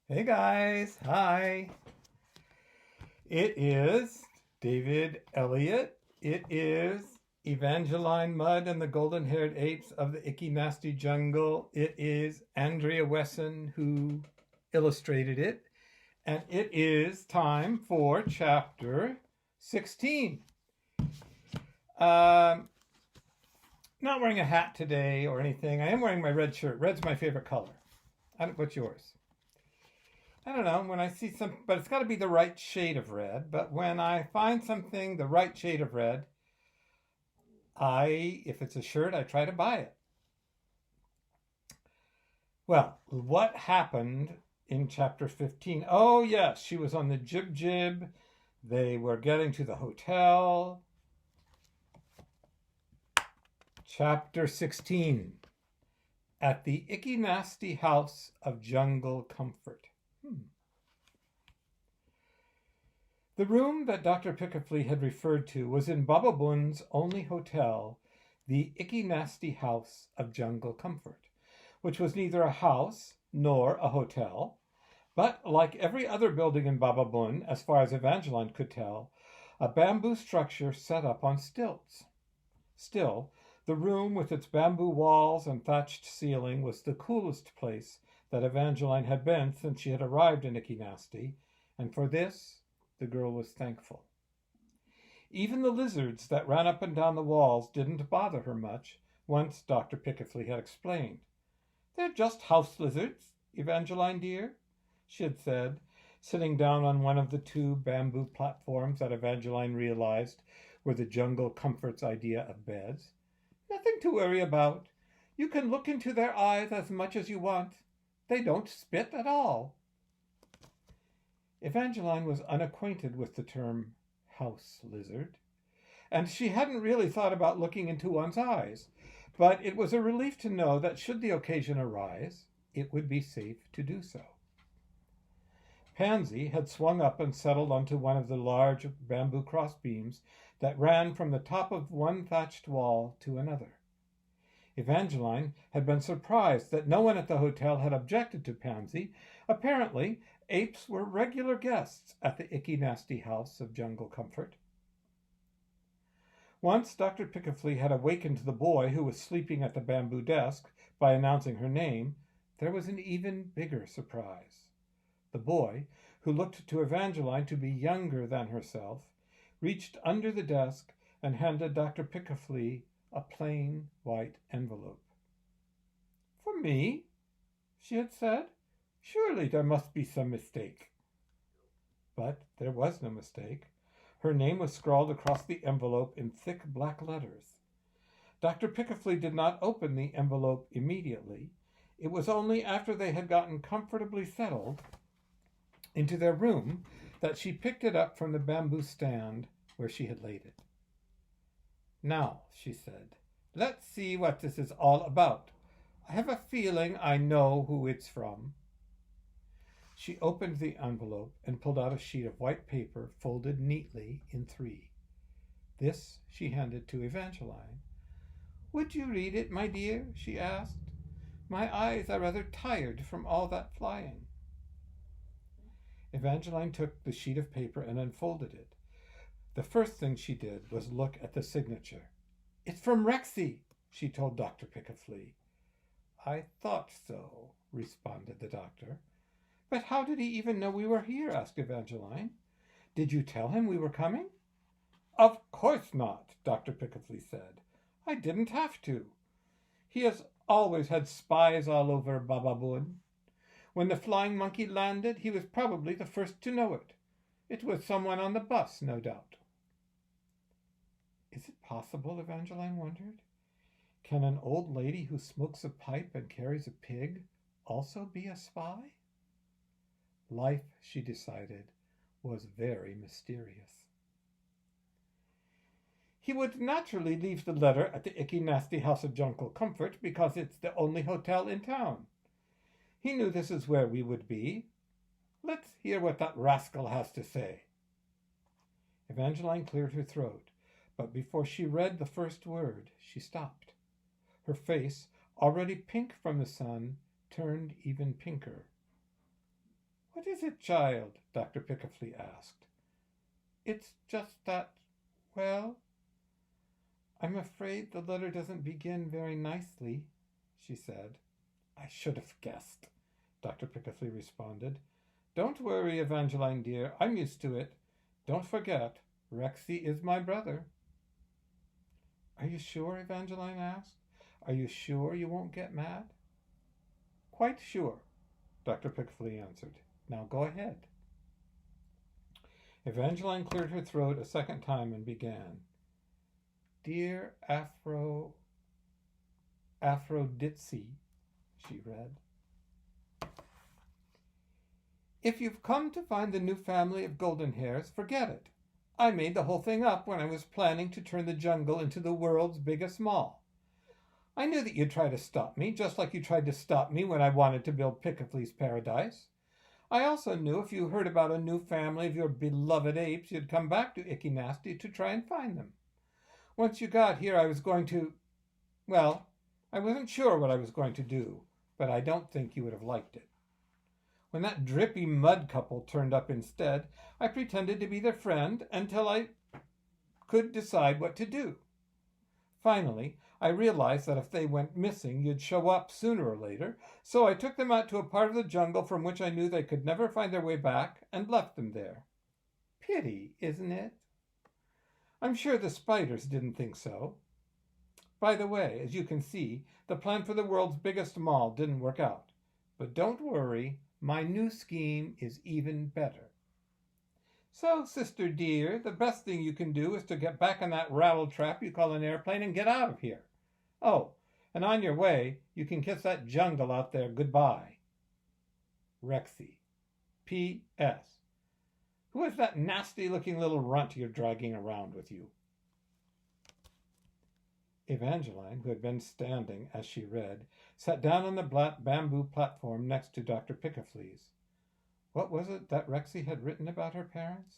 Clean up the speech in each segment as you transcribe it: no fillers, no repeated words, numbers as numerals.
Hey guys, hi. It is David Elliott. It is Evangeline Mudd and the Golden Haired Apes of the Ikkinasti Jungle. It is Andrea Wesson who illustrated it. And it is time for chapter 16. Not wearing a hat today or anything. I am wearing my red shirt. Red's my favorite color. What's yours? I don't know, when I see but it's got to be the right shade of red. But when I find something the right shade of red, if it's a shirt, I try to buy it. Well, what happened in chapter 15? Oh, yes, she was on the jib. They were getting to the hotel. Chapter 16, at the Ikkinasti House of Jungle Comfort. The room that Dr. Pickafley had referred to was in Bababun's only hotel, the Ikkinasti House of Jungle Comfort, which was neither a house nor a hotel, but like every other building in Bababun, as far as Evangeline could tell, a bamboo structure set up on stilts. Still, the room with its bamboo walls and thatched ceiling was the coolest place that Evangeline had been since she had arrived in Ikkinasti, and for this the girl was thankful. Even the lizards that ran up and down the walls didn't bother her much, once Dr. Pickafley had explained. "They're just house lizards, Evangeline dear," she had said, sitting down on one of the two bamboo platforms that Evangeline realized were the Jungle Comfort's idea of beds. "Nothing to worry about. You can look into their eyes as much as you want. They don't spit at all." Evangeline was unacquainted with the term house lizard, and she hadn't really thought about looking into one's eyes, but it was a relief to know that should the occasion arise, it would be safe to do so. Pansy had swung up and settled onto one of the large bamboo crossbeams that ran from the top of one thatched wall to another. Evangeline had been surprised that no one at the hotel had objected to Pansy. Apparently, apes were regular guests at the Ikkinasti House of Jungle Comfort. Once Dr. Pickafley had awakened the boy who was sleeping at the bamboo desk by announcing her name, there was an even bigger surprise. The boy, who looked to Evangeline to be younger than herself, reached under the desk and handed Dr. Pickafley a plain white envelope. "For me?" she had said. "Surely there must be some mistake." But there was no mistake. Her name was scrawled across the envelope in thick black letters. Dr. Pickafley did not open the envelope immediately. It was only after they had gotten comfortably settled into their room that she picked it up from the bamboo stand where she had laid it. "Now," she said, "let's see what this is all about. I have a feeling I know who it's from." She opened the envelope and pulled out a sheet of white paper folded neatly in three. This she handed to Evangeline. "Would you read it, my dear?" she asked. "My eyes are rather tired from all that flying." Evangeline took the sheet of paper and unfolded it. The first thing she did was look at the signature. "It's from Rexy," she told Dr. Pickafley. "I thought so," responded the doctor. "But how did he even know we were here?" asked Evangeline. "Did you tell him we were coming?" "Of course not," Dr. Pickafley said. "I didn't have to. He has always had spies all over Bababun. When the flying monkey landed, he was probably the first to know it. It was someone on the bus, no doubt." Is it possible, Evangeline wondered? Can an old lady who smokes a pipe and carries a pig also be a spy? Life, she decided, was very mysterious. He would naturally leave the letter at the Ikkinasti House of Jungle Comfort because it's the only hotel in town. He knew this is where we would be. Let's hear what that rascal has to say. Evangeline cleared her throat, but before she read the first word, she stopped. Her face, already pink from the sun, turned even pinker. What is it, child? Dr. Pickaflea asked. It's just that, well, I'm afraid the letter doesn't begin very nicely, she said. I should have guessed, Dr. Pickaflea responded. Don't worry, Evangeline dear, I'm used to it. Don't forget, Rexy is my brother. Are you sure? Evangeline asked. Are you sure you won't get mad? Quite sure, Dr. Pickaflea answered. Now go ahead. Evangeline cleared her throat a second time and began. Dear Aphrodite, she read. If you've come to find the new family of golden hairs, forget it. I made the whole thing up when I was planning to turn the jungle into the world's biggest mall. I knew that you'd try to stop me, just like you tried to stop me when I wanted to build Pickaflea's paradise. I also knew if you heard about a new family of your beloved apes, you'd come back to Ikkinasti to try and find them. Once you got here, I was going to... Well, I wasn't sure what I was going to do, but I don't think you would have liked it. When that drippy mud couple turned up instead, I pretended to be their friend until I could decide what to do. Finally, I realized that if they went missing, you'd show up sooner or later, so I took them out to a part of the jungle from which I knew they could never find their way back and left them there. Pity, isn't it? I'm sure the spiders didn't think so. By the way, as you can see, the plan for the world's biggest mall didn't work out. But don't worry, my new scheme is even better. So, sister dear, the best thing you can do is to get back on that rattletrap you call an airplane and get out of here. Oh, and on your way, you can kiss that jungle out there goodbye. Rexy. P.S. Who is that nasty-looking little runt you're dragging around with you? Evangeline, who had been standing as she read, sat down on the bamboo platform next to Dr. Pickaflea's. What was it that Rexy had written about her parents?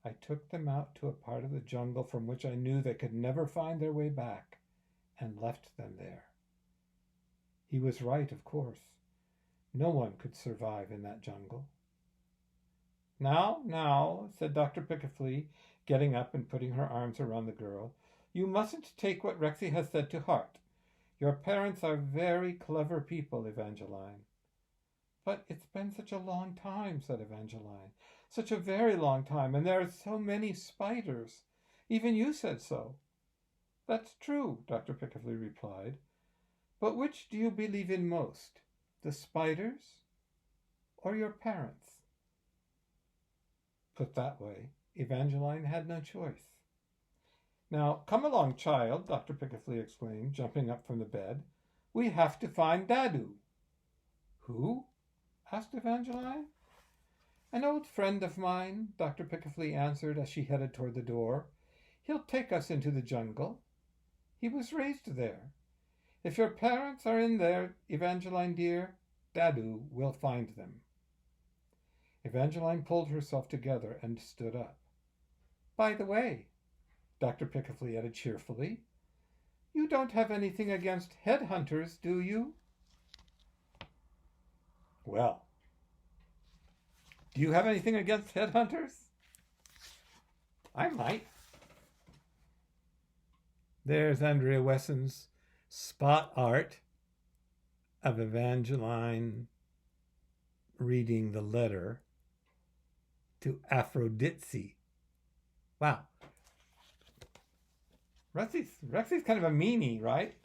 I took them out to a part of the jungle from which I knew they could never find their way back, and left them there. He was right, of course. No one could survive in that jungle. Now, said Dr. Pickaflea, getting up and putting her arms around the girl, you mustn't take what Rexy has said to heart. Your parents are very clever people, Evangeline. But it's been such a long time, said Evangeline. Such a very long time, and there are so many spiders. Even you said so. That's true, Dr. Pickaflea replied. But which do you believe in most, the spiders or your parents? Put that way, Evangeline had no choice. Now, come along, child, Dr. Pickaflea exclaimed, jumping up from the bed. We have to find Dadu. Who? Asked Evangeline. An old friend of mine, Dr. Pickaflea answered as she headed toward the door. He'll take us into the jungle. He was raised there. If your parents are in there, Evangeline dear, Dadu will find them. Evangeline pulled herself together and stood up. By the way, Dr. Pickaflea added cheerfully, you don't have anything against headhunters, do you? Well, do you have anything against headhunters? I might. There's Andrea Wesson's spot art of Evangeline reading the letter to Aphrodite. Wow. Rexy's kind of a meanie, right?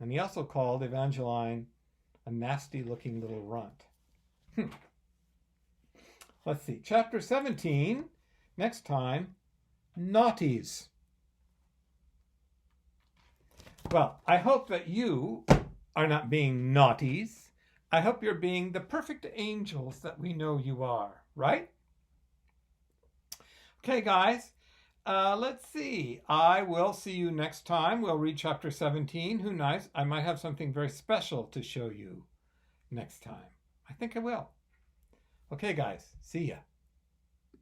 And he also called Evangeline a nasty-looking little runt. Let's see. Chapter 17. Next time, naughties. Well, I hope that you are not being naughties. I hope you're being the perfect angels that we know you are, right? Okay, guys. Let's see. I will see you next time. We'll read chapter 17. Who knows? I might have something very special to show you next time. I think I will. Okay, guys. See ya.